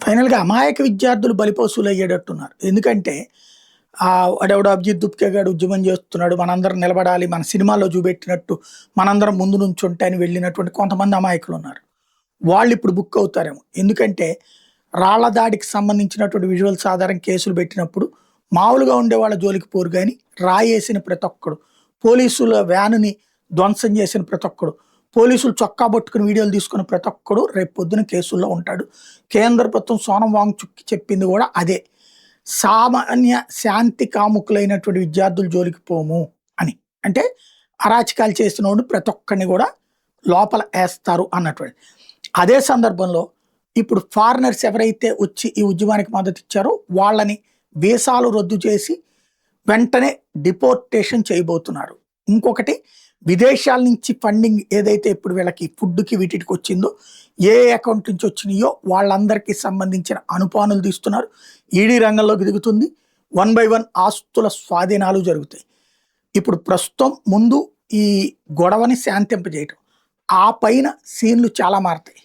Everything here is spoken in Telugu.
ఫైనల్‌గా అమాయక విద్యార్థులు బలిపశువులయ్యేటట్టున్నారు. ఎందుకంటే వాడెవడో అభిజిత్ దుప్కే గాడు ఉద్యమం చేస్తున్నాడు. మనందరం నిలబడాలి. మన సినిమాలో చూపెట్టినట్టు మనందరం ముందు నుంచుంటే అని వెళ్ళినటువంటి కొంతమంది అమాయకులున్నారు. వాళ్ళిప్పుడు బుక్ అవుతారేమో. ఎందుకంటే రాళ్ల దాడికి సంబంధించినటువంటి విజువల్స్ ఆధారం కేసులు పెట్టినప్పుడు మామూలుగా ఉండేవాళ్ళ జోలికి పోరు గాని రాయేసిన ప్రతి ఒక్కడు, పోలీసుల వ్యానుని ధ్వంసం చేసిన ప్రతి ఒక్కడు, పోలీసులు చొక్కా పట్టుకుని వీడియోలు తీసుకున్న ప్రతి ఒక్కడు రేపు పొద్దున కేసుల్లో ఉంటాడు. కేంద్ర ప్రభుత్వం సోనం వాంగ్‌చుక్‌కి చెప్పింది కూడా అదే. సామాన్య శాంతి కాముకులైనటువంటి విద్యార్థుల జోలికి పోము అని. అంటే అరాచకాలు చేసినోడిని ప్రతి ఒక్కడిని కూడా లోపల ఏస్తారు అన్నటువంటిది. అదే సందర్భంలో ఇప్పుడు ఫారినర్స్ ఎవరైతే వచ్చి ఈ ఉద్యమానికి మద్దతు ఇచ్చారో వాళ్ళని వీసాలు రద్దు చేసి వెంటనే డిపోర్టేషన్ చేయబోతున్నారు. ఇంకొకటి విదేశాల నుంచి ఫండింగ్ ఏదైతే ఇప్పుడు వీళ్ళకి ఫుడ్‌కి వీటికి వచ్చిందో, ఏ అకౌంట్ నుంచి వచ్చినాయో వాళ్ళందరికీ సంబంధించిన అనుపానులు తీస్తున్నారు. ఈడీ రంగంలోకి దిగుతుంది. 1 బై 1 ఆస్తుల స్వాధీనాలు జరుగుతాయి. ఇప్పుడు ప్రస్తుతం ముందు ఈ గొడవని శాంతింపజేయటం. ఆ పైన సీన్‌లు చాలా మారతాయి.